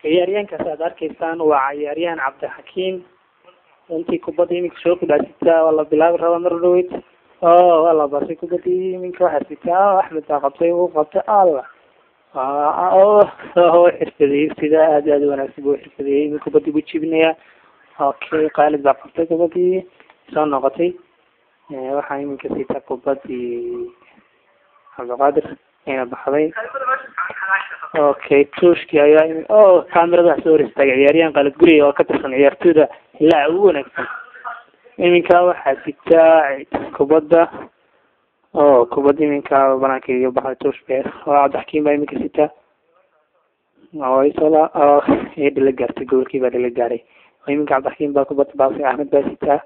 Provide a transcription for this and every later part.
ciyaaryahankaas aad arkaysaan waa ciyaaryahan cabdixakiim runtii kubadda iminka soo kudhaasitaa waa la bilaabi rabaa mar dhaweyd waa la basay kubadii iminka waxaa sitaa axmed baa qabtay uu qabtay alla xirfadiyey sida aad wanaagsan buu xirfadiyey iminka kubadii buu jibinaya okay khaalid baa qabtay kubadii soo noqotay waxaa iminka sitaa kubadii cabdiqaadir ina baxday okay tuushkii ayaa kamerada wax soo hor istaagay ciyaaryahan qalad guriga oo ka tirsan ciyaartooyda ilaa ugu wanaagsan iminka waxaa sitaa kubadda kubadda iminka banaanka iyo baxday tuushbeer oo cabdixakiim baa iminka sitaa isla dhala gaartay gobolkii baa dhala gaaray iminka cabdixakiim baa kubadda baasay axmed baa sitaa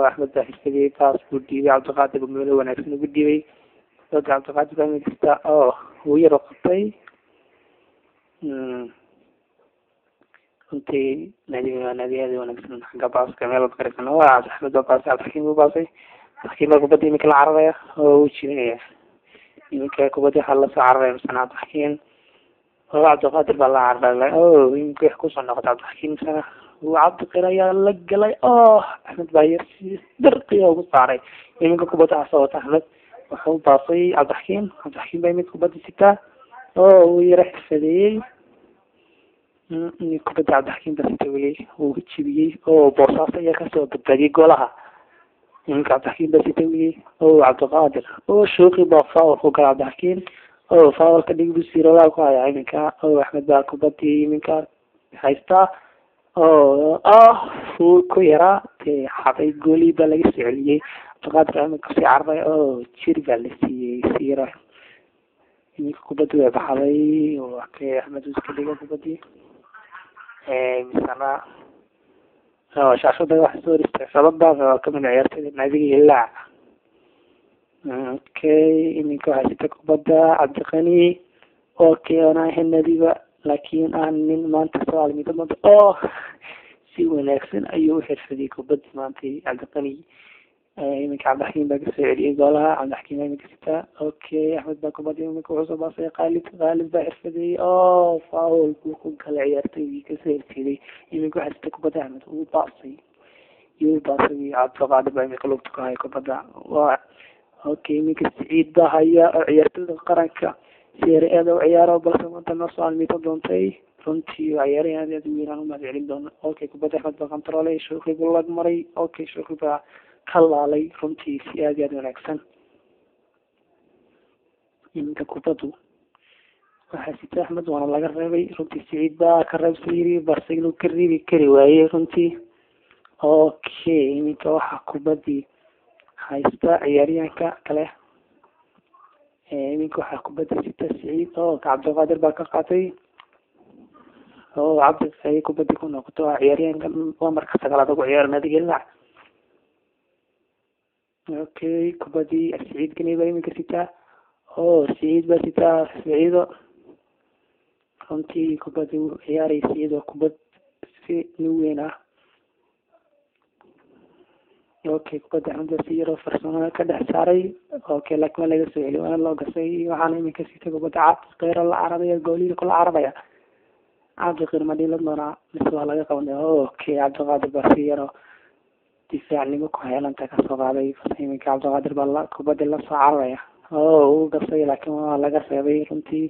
axmed baa xirfadiyey baas buu dhiibay cabdiqaadir meelo wanaagsan ugu dhiibay cabdiqaadir baa iminka sitaa wuu yaro qabtay runtii naadiyaada wanaagsan xagga baaska meel baqarisan axmed baa baasay cabdixakiim buu baasay cabdixakiim baa kubadda iminka la cararaya wuu jibinaya iminka kubadda waxaa lasoo cararaya misana cabdixakiim cabdiqaadir baa la cararaya iminka wax kusoo noqotay cabdixakiim misana cabdiqir ayaa la galay axmed baa yar si darqiya ugu saaray iminka kubadda waxaa soo wata axmed wuxuu baasay cabdixakiim baa iminka kubadda sitaa wuu yaro xirfadeeyey kubadda cabdixakiim baa sita weli wuu jibiyey boosaas ayaa kasoo badbaadiyey golaha iminka cabdixakiim baa sita weli cabdiqaadir shooqi baa faawal ku gala cabdixakiim faawalka dhig buu siiroodaa ku hayaa iminka axmed baa kubaddii iminka haystaa wuu ku yaraa xaday goolii baa laga soo celiyey cabdiqaadir iminka kasii carray jiri baa la siiyey siiro iminka kubaddi way baxday axmed uu iska dhiga kubaddii misana shaashada waxa soo hor sababdaas oo kamid ciyaartooyda naadiga hilaac iminka waxaa sita kubadda cabdiqani oona ahayn nadiba laakiin nin maanta soo almida maanta si wanaagsan ayuu u xirfadiyey kubaddi maanta cabdiqani iminka cabdixakiim baa kasoo celiyey goolaha cabdixakiim baa iminka sitaa axmed baa kubaddi iminka wuxuu soo baasay khaalid baa xirfadiyey faul buu ku galay ciyaartooygii kasoo horjeeday iminka waxaa sita kubadda axmed uu baasay cabdiqaadir baa iminka lugta ku haya kubadda iminka siciid baa haya oo ciyaartooyda qaranka seere-eeda u ciyaaro balse maanta noo soo almito doontay runtii ciyaarahan aad weyn aan umahad celin doono kubadda axmed baa controlay shooqi buu lag maray shooqi baa ka laalay runtii si aad wanaagsan iminka kubaddu waxaa sita axmed waana laga reebay runtii siciid baa ka reebsa yiri balse inuu ka reebi kari waayey runtii iminka waxaa kubaddii haysta ciyaaryahanka kale iminka waxaa kubadda sita siciid cabdiqaadir baa ka qaatay cabdi kubaddi ku noqoto ciyaaryahanka waa marka sagaalaad ugu ciyaaro naadiga hilaac kubaddii siciid gani baa iminka sitaa siciid baa sitaa siciido runtii kubaddi uu ciyaaray siciid waa kubad si nin weyn ah kubadda axmed baa si yaroo farsamada ka dhex saaray laakiin waa laga soo celiy waana loo gasay waxaana iminka sita kubadda cabdiqir la carabaya gooliga kula carabaya cabdiqir ma dhilan doonaa mise waa laga qabanaya cabdiqaadir baa si yaroo difaacnimo ku heelanta kasoo qaaday iminka cabdiqaadir baa kubaddi lasoo cararaya uu gasay laakiin waa laga reebay runtii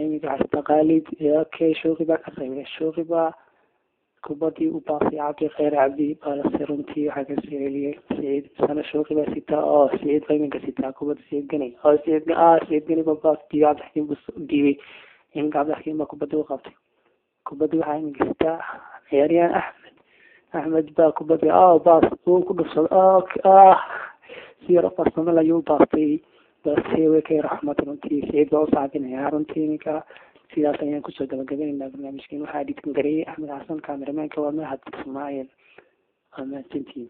iminka waxaa sita khaalid shooqi baa ka reebay shooqi baa kubaddii u baasay cabdiqeer cabdi balse runtii waxaa kasoo celiyey siciid sana shooqi baa sitaa siciid baa iminka sitaa kubadda siciid gani siciid gani baa baas dhiibay cabdixakiim buu dhiibay iminka cabdixakiim baa kubaddi u qabtay kubaddi waxaa iminka sitaa ciyaaryahan axmed baa kubaddi baas uu ku dhufsaday si yaro farsamo ayuu baastay balse way ka yaro xumad runtii siciid baa u saabinaya runtii iminka sidaas ayaan kusoo gabagabaynaynaa barnaamijkeen waxaa dhidkan gareeyey axmed xasan kaameramanka waa mahad ismaaciil waa mahadsantiin